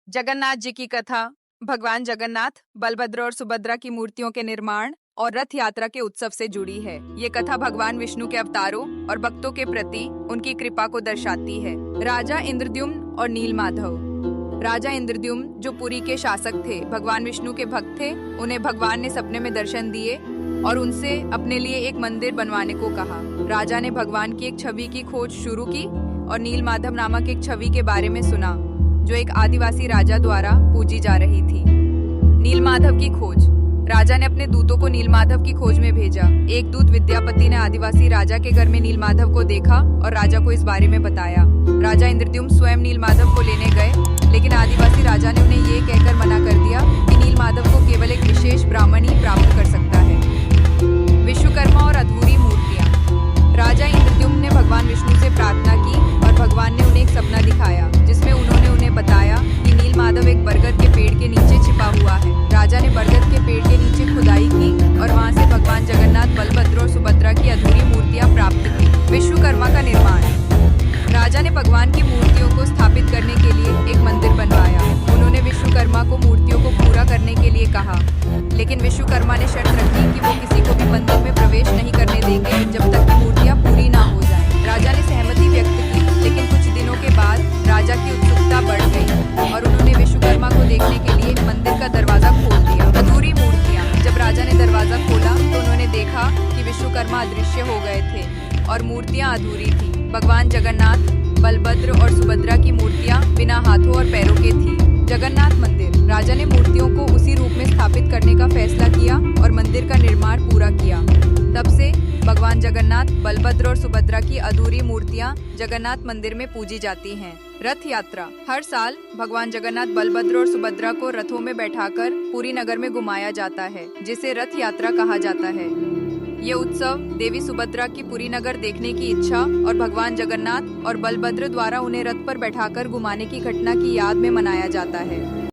जगन्नाथ जी की कथा। भगवान जगन्नाथ, बलभद्र और सुभद्रा की मूर्तियों के निर्माण और रथ यात्रा के उत्सव से जुड़ी है। ये कथा भगवान विष्णु के अवतारों और भक्तों के प्रति उनकी कृपा को दर्शाती है। राजा इंद्रद्युम्न और नीलमाधव। राजा इंद्रद्युम्न, जो पुरी के शासक थे, भगवान विष्णु के भक्त थे। उन्हें भगवान ने सपने में दर्शन दिए और उनसे अपने लिए एक मंदिर बनवाने को कहा। राजा ने भगवान की एक छवि की खोज शुरू की और नीलमाधव नामक एक छवि के बारे में सुना, जो एक आदिवासी राजा द्वारा पूजी जा रही थी। नीलमाधव की खोज। राजा ने अपने दूतों को नीलमाधव की खोज में भेजा। एक दूत विद्यापति ने आदिवासी राजा के घर में नीलमाधव को देखा और राजा को इस बारे में बताया। राजा इंद्रद्युम्न स्वयं नीलमाधव को लेने गए, लेकिन आदिवासी राजा ने उन्हें ये कहकर मना कर दिया कि नीलमाधव को केवल एक विशेष ब्राह्मण ही प्राप्त कर सकता है। विश्वकर्मा और अधूरी मूर्तियां। राजा इंद्रद्युम्न ने भगवान विष्णु से प्रार्थना की और भगवान ने उन्हें एक सपना दिखाया, जिसमें उन्होंने उन्हें बताया कि नीलमाधव एक बरगद के पेड़ के नीचे छिपा हुआ है। राजा ने बरगद के पेड़ के नीचे खुदाई की और वहां से भगवान जगन्नाथ, बलभद्र और सुभद्रा की अधूरी मूर्तियां प्राप्त की। विश्वकर्मा का निर्माण। राजा ने भगवान की मूर्तियों को स्थापित करने के लिए एक मंदिर बनवाया। उन्होंने विश्वकर्मा को मूर्तियों को पूरा करने के लिए कहा, लेकिन विश्वकर्मा ने शर्त रखी कि वो किसी को भी मंदिर में प्रवेश नहीं करने देंगे जब तक कि मूर्तियां पूरी ना हो जाएं। राजा ने सहमति व्यक्त की, लेकिन कुछ दिनों के बाद राजा की उत्सुकता बढ़ गई और उन्होंने विश्वकर्मा को देखने के लिए मंदिर का दरवाजा खोल दिया। अधूरी मूर्तियां। जब राजा ने दरवाजा खोला तो उन्होंने देखा कि विश्वकर्मा अदृश्य हो गए थे और मूर्तियां अधूरी थी। भगवान जगन्नाथ, बलभद्र और सुभद्रा की मूर्तियां बिना हाथों और पैरों के थी। जगन्नाथ मंदिर। राजा ने मूर्तियों को उसी रूप में स्थापित करने का फैसला किया और मंदिर का निर्माण पूरा किया। तब से भगवान जगन्नाथ, बलभद्र और सुभद्रा की अधूरी मूर्तियां जगन्नाथ मंदिर में पूजी जाती हैं। रथ यात्रा। हर साल भगवान जगन्नाथ, बलभद्र और सुभद्रा को रथों में बैठाकर पुरी नगर में घुमाया जाता है, जिसे रथ यात्रा कहा जाता है। ये उत्सव देवी सुभद्रा की पुरी नगर देखने की इच्छा और भगवान जगन्नाथ और बलभद्र द्वारा उन्हें रथ पर बैठाकर घुमाने की घटना की याद में मनाया जाता है।